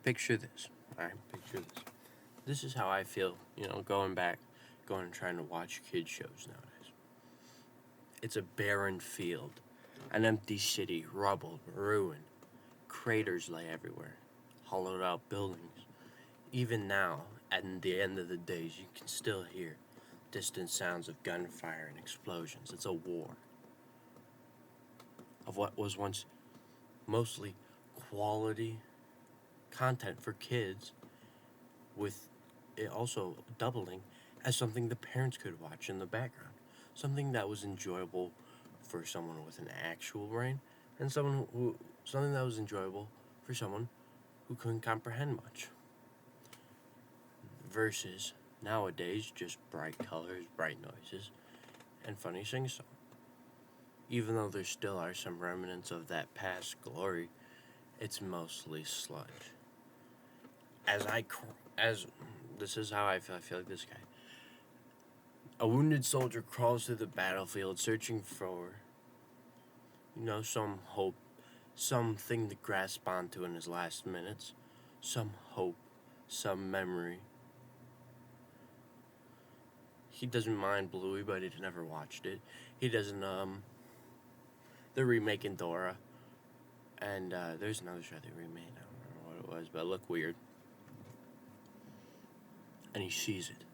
picture this. Alright, picture this. This is how I feel, going and trying to watch kids shows nowadays. It's a barren field, an empty city, rubble, ruin, craters lay everywhere, hollowed out buildings. Even now, at the end of the days, you can still hear distant sounds of gunfire and explosions. It's a war of what was once mostly quality content for kids, with it also doubling as something the parents could watch in the background. Something that was enjoyable for someone with an actual brain, and something that was enjoyable for someone who couldn't comprehend much. Versus nowadays, just bright colors, bright noises, and funny sing-song. Even though there still are some remnants of that past glory, it's mostly sludge. This is how I feel like this guy. A wounded soldier crawls through the battlefield searching for, some hope, something to grasp onto in his last minutes, some hope, some memory. He doesn't mind Bluey, but he'd never watched it. He doesn't, they're remaking Dora, and there's another show they remade, I don't remember what it was, but it looked weird. And he sees it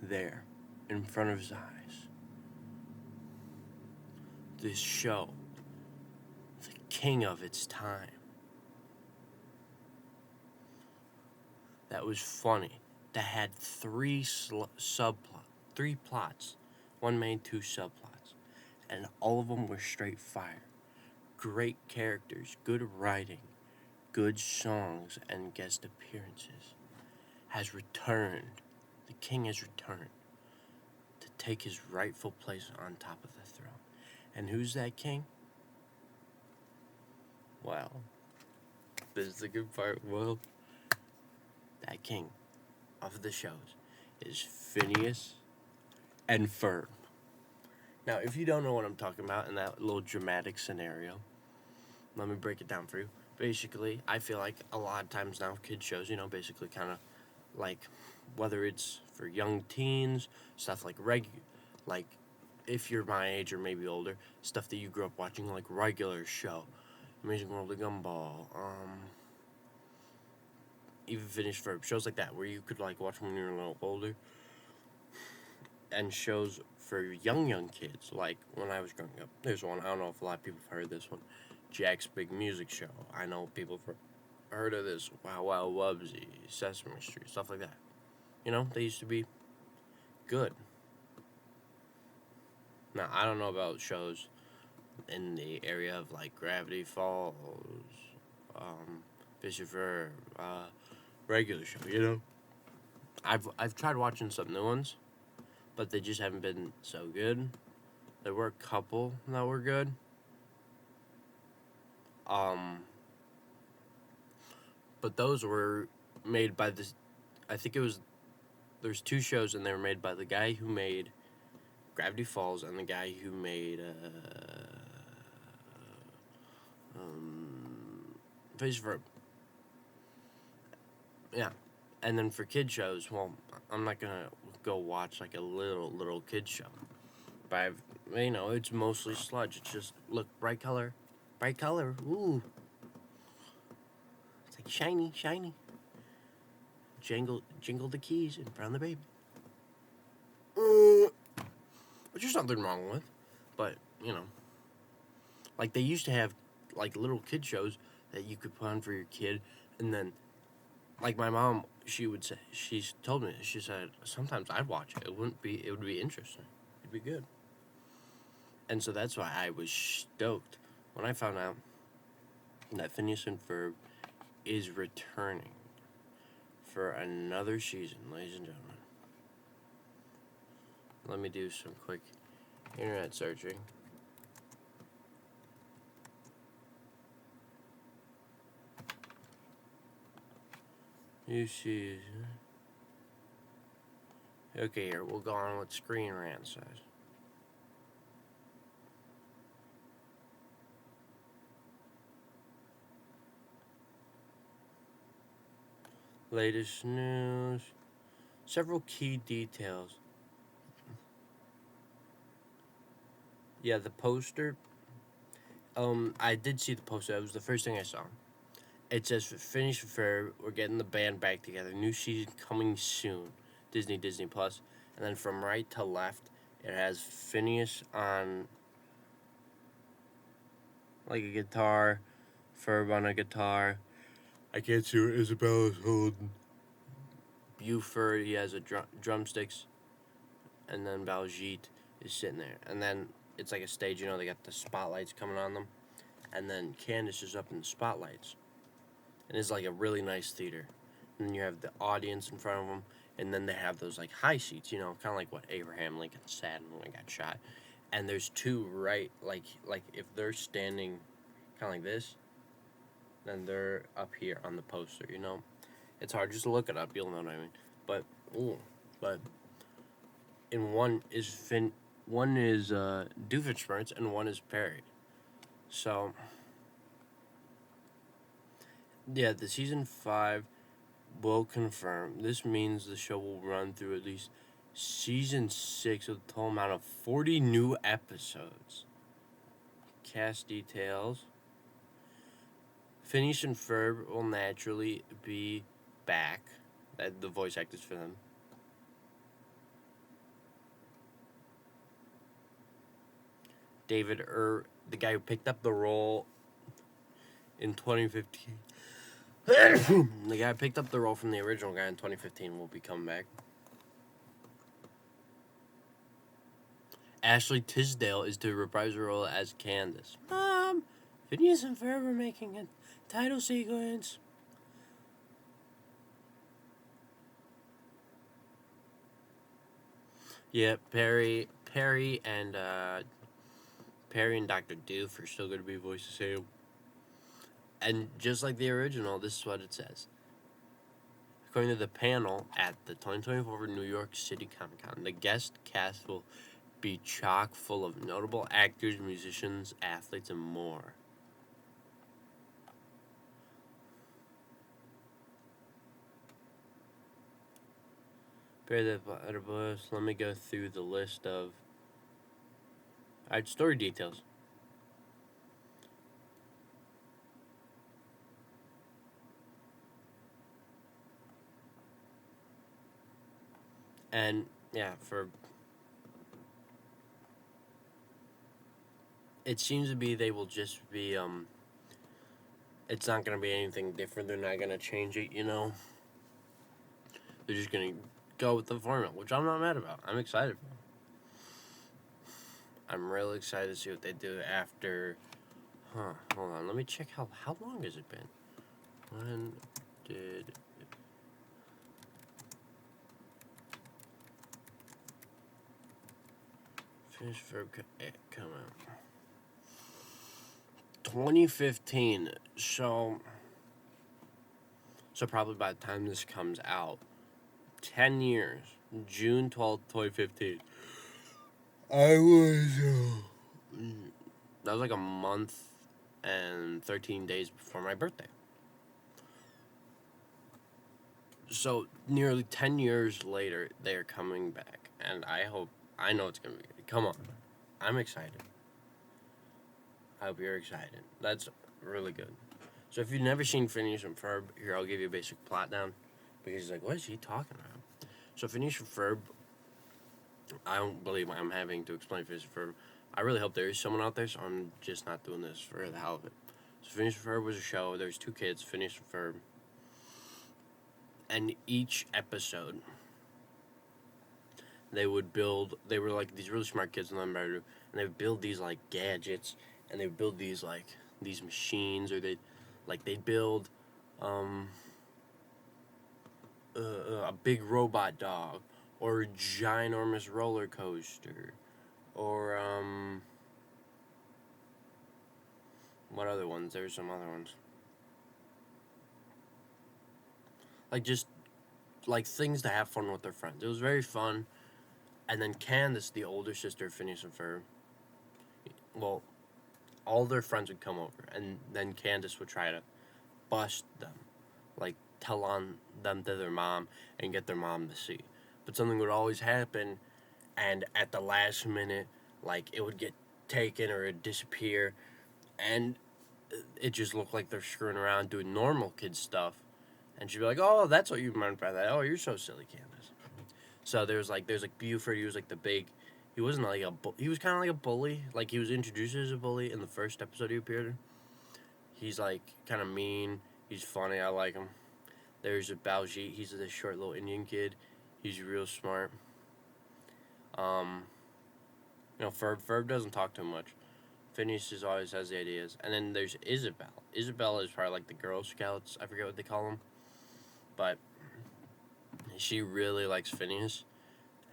there in front of his eyes. This show, the king of its time, that was funny, that had three plots, one main, two subplots, and all of them were straight fire. Great characters, good writing, good songs, and guest appearances. Has returned. The king has returned to take his rightful place on top of the throne. And who's that king? Well, this is the good part. Well, that king of the shows is Phineas and Ferb. Now, if you don't know what I'm talking about in that little dramatic scenario, let me break it down for you. Basically, I feel like a lot of times now, kids shows, basically kind of like, whether it's for young teens, stuff like if you're my age or maybe older, stuff that you grew up watching, like Regular Show, Amazing World of Gumball, even Phineas Ferb, shows like that, where you could watch when you're a little older, and shows for young kids, like when I was growing up. There's one, I don't know if a lot of people have heard this one, Jack's Big Music Show. I know people have heard of this, Wow Wow Wubsy, Sesame Street, stuff like that. They used to be good. Now, I don't know about shows in the area of Gravity Falls, Fisher Regular Show, I've tried watching some new ones, but they just haven't been so good. There were a couple that were good. But those were made by there's two shows, and they were made by the guy who made Gravity Falls and the guy who made Face Verb. Yeah. And then for kid shows, well, I'm not gonna go watch a little kid show. But it's mostly sludge. It's just, look, bright color, ooh. It's like shiny. Jingle the keys in front of the baby. Which there's nothing wrong with, but, they used to have, little kid shows that you could put on for your kid, and then, my mom, she's told me, she said, sometimes I'd watch it. It would be interesting. It'd be good. And so that's why I was stoked when I found out that Phineas and Ferb is returning for another season, ladies and gentlemen. Let me do some quick internet searching. You see. Okay, here, we'll go on with Screen Rant says. latest news, several key details. Yeah, the poster. I did see the poster. That was the first thing I saw. It says Phineas and Ferb. We're getting the band back together. New season coming soon. Disney Plus. And then from right to left, it has Phineas on like a guitar, Ferb on a guitar. I can't see what Isabella's holding. Buford, he has a drumsticks, and then Baljeet is sitting there. And then it's like a stage, they got the spotlights coming on them. And then Candace is up in the spotlights. And it's like a really nice theater. And then you have the audience in front of them. And then they have those like high seats, kind of like what Abraham Lincoln sat when he got shot. And there's two right, like if they're standing kind of like this, then they're up here on the poster, It's hard, just to look it up, you'll know what I mean. But in one is Doofenshmirtz and one is Perry. So yeah, the season 5 will confirm. This means the show will run through at least season 6 with a total amount of 40 new episodes. Cast details. Phineas and Ferb will naturally be back. The voice actors for them. David the guy who picked up the role in 2015. The guy who picked up the role from the original guy in 2015 will be coming back. Ashley Tisdale is to reprise her role as Candace. Mom, Phineas and Ferb are making a title sequence. Yeah, Perry and Dr. Doof are still going to be voiced the same. And just like the original, this is what it says. According to the panel at the 2024 New York City Comic Con, the guest cast will be chock full of notable actors, musicians, athletes, and more. Let me go through the list of story details. And yeah, it seems to be they will just be it's not gonna be anything different. They're not gonna change it, They're just gonna go with the formula, which I'm not mad about. I'm excited for. I'm really excited to see what they do after. Hold on, let me check how long has it been? When did Phineas Ferb come out? 2015. So probably by the time this comes out, 10 years. June 12th, 2015. That was like a month and 13 days before my birthday. So nearly 10 years later, they are coming back. And I know it's going to be good. Come on. I'm excited. I hope you're excited. That's really good. So if you've never seen Phineas and Ferb, here, I'll give you a basic plot down. Because he's like, what is he talking about? So Phineas and Ferb, I don't believe I'm having to explain Phineas and Ferb. I really hope there is someone out there, so I'm just not doing this for the hell of it. So Phineas and Ferb was a show. There's 2 kids, Phineas and Ferb. And each episode, they were like these really smart kids in the and they would build these like gadgets, and they would build these like these machines, or they'd build a big robot dog, or a ginormous roller coaster, or what other ones? There's some other ones. Just things to have fun with their friends. It was very fun. And then Candace, the older sister of Phineas and Ferb, well, all their friends would come over, and then Candace would try to bust them. tell on them to their mom and get their mom to see. But something would always happen, and at the last minute, like, it would get taken or it'd disappear, and it just looked like they're screwing around doing normal kid stuff. And she'd be like, "Oh, that's what you meant by that. Oh, you're so silly, Candace." So there's like Buford. He was like the big. He wasn't like he was kind of like a bully. Like, he was introduced as a bully in the first episode he appeared in. He's like kind of mean. He's funny. I like him. There's a Baljeet. He's this short little Indian kid. He's real smart. Ferb doesn't talk too much. Phineas just always has the ideas. And then there's Isabel. Isabel is probably like the Girl Scouts. I forget what they call them. But she really likes Phineas.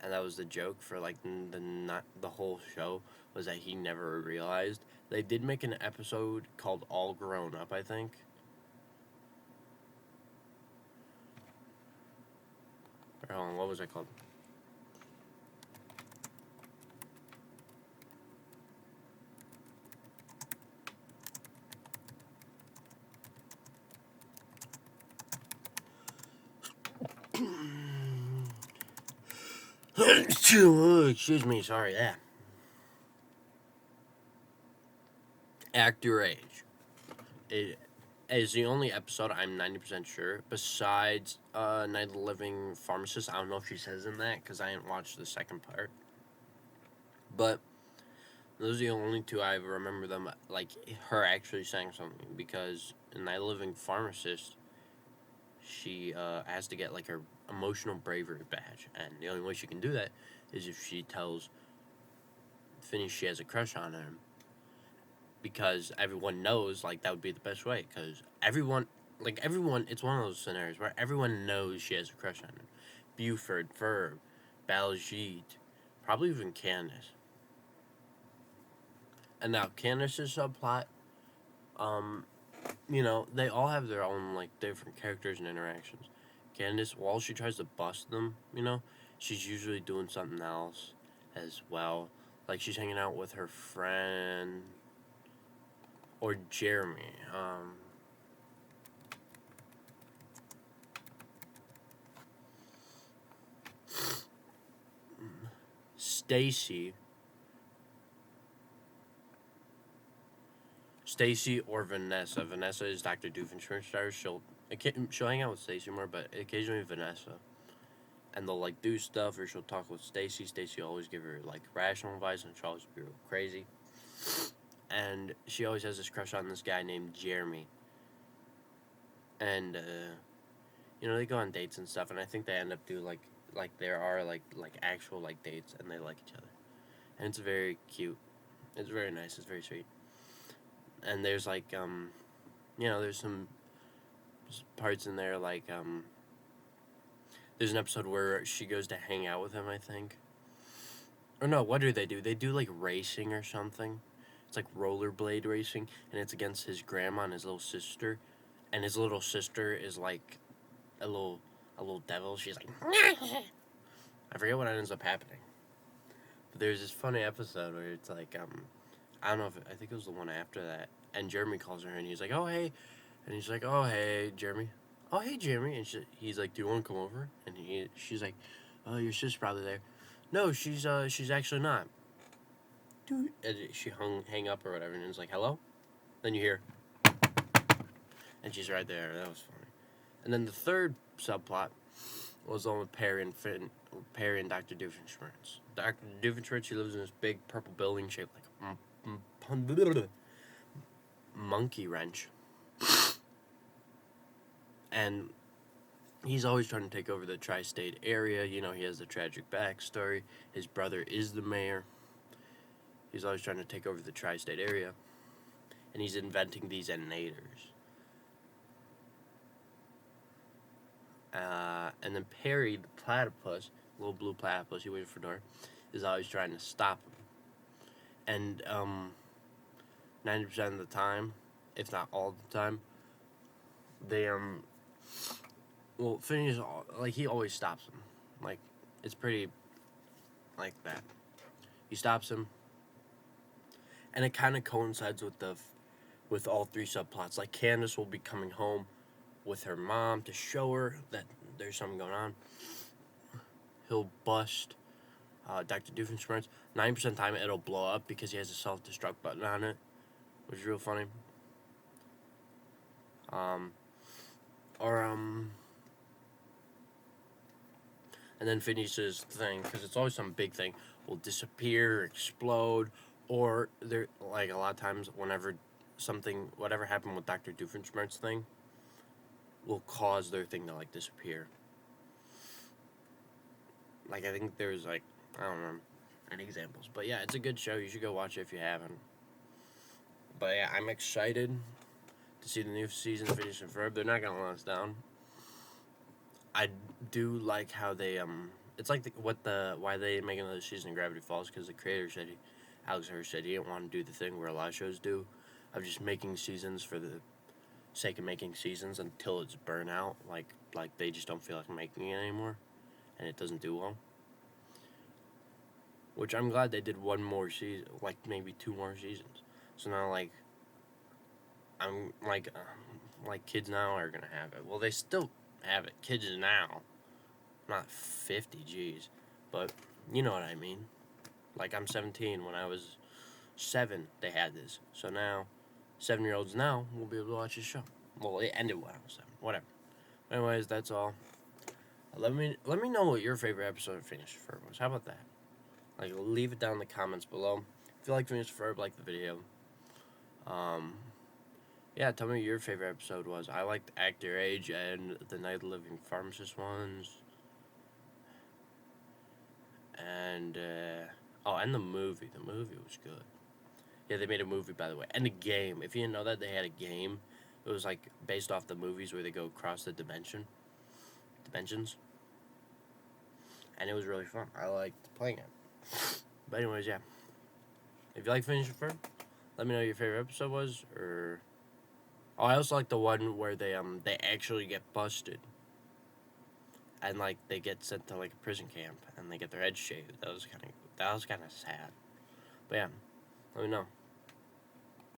And that was the joke for like the whole show, was that he never realized. They did make an episode called All Grown Up, I think. Or hold on, what was it called? Excuse me, sorry, yeah. Act Your Age. It is the only episode I'm 90% sure, besides Night of the Living Pharmacist. I don't know if she says in that, because I didn't watch the second part. But those are the only two I remember them, like, her actually saying something, because in Night of the Living Pharmacist, she has to get, like, her emotional bravery badge, and the only way she can do that is if she tells Phineas she has a crush on him, because everyone knows, like, that would be the best way, because everyone, it's one of those scenarios where everyone knows she has a crush on him. Buford, Ferb, Baljeet, probably even Candace. And now, Candace's subplot, they all have their own, like, different characters and interactions. Candace, while she tries to bust them, she's usually doing something else as well. Like, she's hanging out with her friend, or Jeremy. Stacy or Vanessa. Vanessa is Dr. Doofenshmirtz. She'll hang out with Stacy more, but occasionally Vanessa. And they'll, like, do stuff, or she'll talk with Stacy. Stacy will always give her, like, rational advice, and she'll always be real crazy. And she always has this crush on this guy named Jeremy. And, they go on dates and stuff, and I think they end up doing, like there are, like actual, like, dates, and they like each other. And it's very cute. It's very nice. It's very sweet. And there's, like, there's some parts in there, like, there's an episode where she goes to hang out with him, I think. Or no, what do? They do, like, racing or something. It's like rollerblade racing, and it's against his grandma and his little sister. And his little sister is, like, a little devil. She's like, I forget what ends up happening. But there's this funny episode where it's like, I don't know I think it was the one after that. And Jeremy calls her, and he's like, "Oh, hey." And he's like, "Oh, hey, Jeremy." "Oh, hey, Jeremy." And he's like, "Do you want to come over?" And she's like, "Oh, your sister's probably there." "No, she's actually not." Dude. And she hang up or whatever, and it's like, "Hello?" Then you hear, and she's right there. That was funny. And then the third subplot was on with Perry and Dr. Doofenshmirtz. Dr. Doofenshmirtz, he lives in this big purple building shaped like a monkey wrench. And he's always trying to take over the tri-state area. He has the tragic backstory. His brother is the mayor. He's always trying to take over the tri-state area. And he's inventing these innators. And then Perry, the platypus, little blue platypus, he waited for door, is always trying to stop him. And 90% of the time, if not all the time, they Phineas, like, he always stops him. Like, it's pretty like that. He stops him, and it kind of coincides with all three subplots. Like, Candace will be coming home with her mom to show her that there's something going on. He'll bust Dr. Doofenshmirtz. 90% of the time it'll blow up because he has a self-destruct button on it, which is real funny. And then Phineas's thing, because it's always some big thing, will disappear, explode, or there, like a lot of times, whenever whatever happened with Dr. Doofenshmirtz's thing, will cause their thing to like disappear. Like I think there's like, I don't remember any examples, but yeah, it's a good show. You should go watch it if you haven't. But yeah, I'm excited to see the new season of Phineas and Ferb. They're not gonna let us down. I do like how they it's like why they make another season of Gravity Falls, because the creator said Alex Hirsch said he didn't want to do the thing where a lot of shows do, of just making seasons for the sake of making seasons until it's burnout, like they just don't feel like making it anymore, and it doesn't do well. Which I'm glad they did one more season, like maybe 2 more seasons. So now I'm like kids now are gonna have it. Well, they still have it. Kids now, not 50 G's, but you know what I mean. Like I'm 17. When I was 7, they had this. So now, 7-year-olds now will be able to watch this show. Well, it ended when I was 7. Whatever. Anyways, that's all. Let me know what your favorite episode of Phineas and Ferb was. How about that? Like, leave it down in the comments below. If you like Phineas and Ferb, like the video. Yeah, tell me what your favorite episode was. I liked Act Your Age and the Night of the Living Pharmacist ones. And, and the movie. The movie was good. Yeah, they made a movie, by the way. And a game. If you didn't know that, they had a game. It was, like, based off the movies where they go across the dimensions. And it was really fun. I liked playing it. But anyways, yeah. If you like Phineas and Ferb, let me know what your favorite episode was, or... Oh, I also like the one where they actually get busted. And, like, they get sent to, like, a prison camp, and they get their heads shaved. That was kind of sad. But, yeah, let me know.